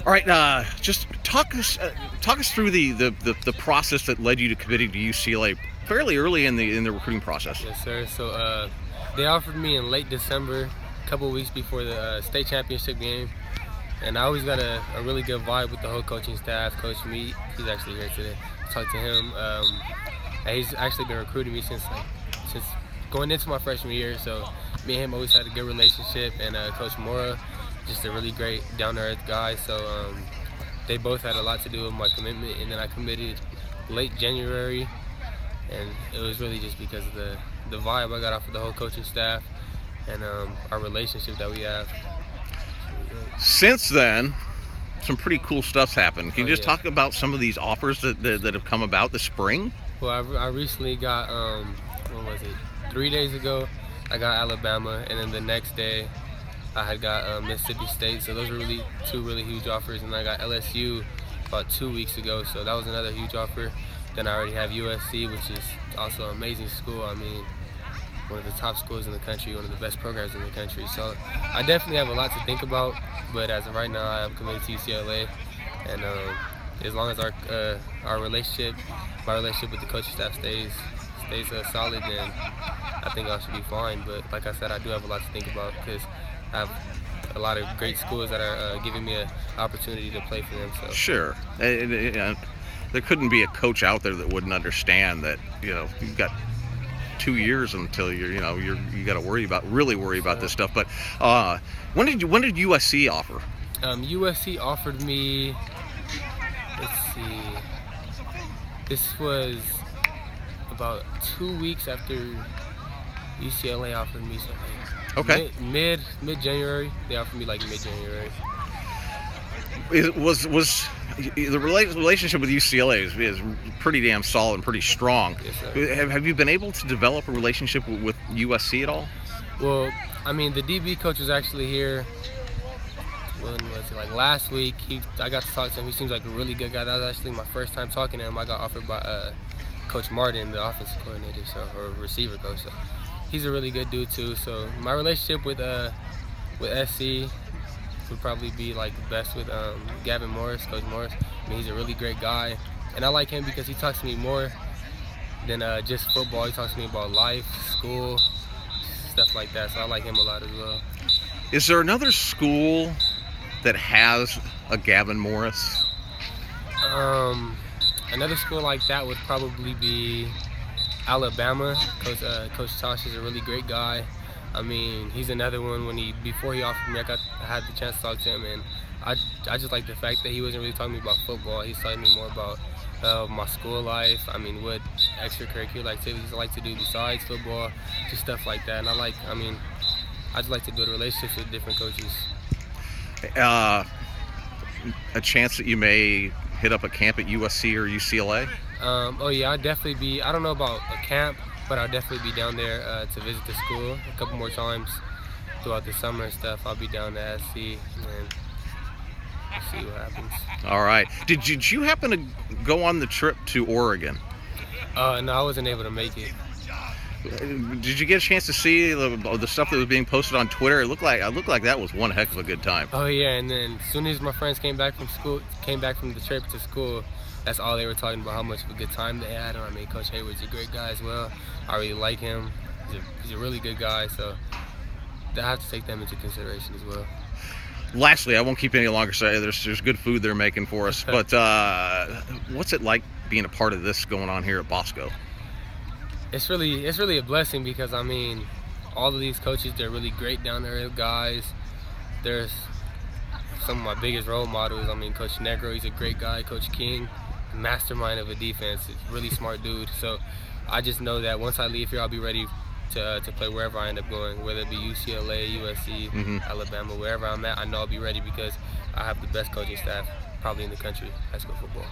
All right, just talk us through the process that led you to committing to UCLA fairly early in the recruiting process. Yes, sir. So they offered me in late December, a couple weeks before the state championship game, and I always got a really good vibe with the whole coaching staff. Coach Meat, he's actually here today. Talked to him. And he's actually been recruiting me since going into my freshman year. So me and him always had a good relationship, and Coach Mora, just a really great down-to-earth guy. So they both had a lot to do with my commitment, and then I committed late January, and it was really just because of the vibe I got off of the whole coaching staff and our relationship that we have. Since then, some pretty cool stuff's happened. Can you just talk about some of these offers that have come about this spring? Well, I recently got, what was it, 3 days ago, I got Alabama, and then the next day I had got Mississippi State. So those were two really huge offers, and I got LSU about 2 weeks ago, so that was another huge offer. Then I already have USC, which is also an amazing school. I mean, one of the top schools in the country, one of the best programs in the country. So I definitely have a lot to think about, but as of right now, I am committed to UCLA, and as long as our relationship, my relationship with the coaching staff stays solid, then I think I should be fine. But like I said, I do have a lot to think about because I have a lot of great schools that are giving me an opportunity to play for them. So. Sure. There couldn't be a coach out there that wouldn't understand that, you've got 2 years until you got to really worry about this stuff. But when did USC offer? USC offered me, let's see, this was about 2 weeks after UCLA offered me something. Okay. Mid-January. They offered me like mid-January. Was the relationship with UCLA is pretty damn solid and pretty strong. Yes, sir. Have you been able to develop a relationship with USC at all? Well, I mean, the DB coach was actually here. When was it? Like last week. I got to talk to him. He seems like a really good guy. That was actually my first time talking to him. I got offered by Coach Martin, the offensive coordinator, or receiver coach. So he's a really good dude too. So my relationship with SC would probably be like best with Gavin Morris, Coach Morris. I mean, he's a really great guy, and I like him because he talks to me more than just football. He talks to me about life, school, stuff like that. So I like him a lot as well. Is there another school that has a Gavin Morris? Another school like that would probably be Alabama. Coach Tosh is a really great guy. I mean, he's another one. Before he offered me, I had the chance to talk to him, and I just like the fact that he wasn't really talking to me about football. He's talking to me more about my school life. I mean, what extracurricular activities I like to do besides football, just stuff like that. And I just like to build relationships with different coaches. A chance that you may hit up a camp at USC or UCLA? Oh yeah, I'd definitely be. I don't know about a camp, but I'll definitely be down there to visit the school a couple more times throughout the summer and stuff. I'll be down there to see, and we'll see what happens. All right. Did you happen to go on the trip to Oregon? No, I wasn't able to make it. Did you get a chance to see the stuff that was being posted on Twitter? It looked like that was one heck of a good time. Oh yeah, and then as soon as my friends came back from the trip to school, that's all they were talking about, how much of a good time they had. And I mean, Coach Hayward's a great guy as well. I really like him. He's a really good guy, so I have to take them into consideration as well. Lastly, I won't keep you any longer. So there's good food they're making for us. But what's it like being a part of this going on here at Bosco? It's really a blessing because, I mean, all of these coaches, they're really great down-to-earth guys. There's some of my biggest role models. I mean, Coach Negro, he's a great guy. Coach King, mastermind of a defense, really smart dude. So I just know that once I leave here, I'll be ready to play wherever I end up going, whether it be UCLA, USC, Alabama, wherever I'm at. I know I'll be ready because I have the best coaching staff probably in the country, high school football.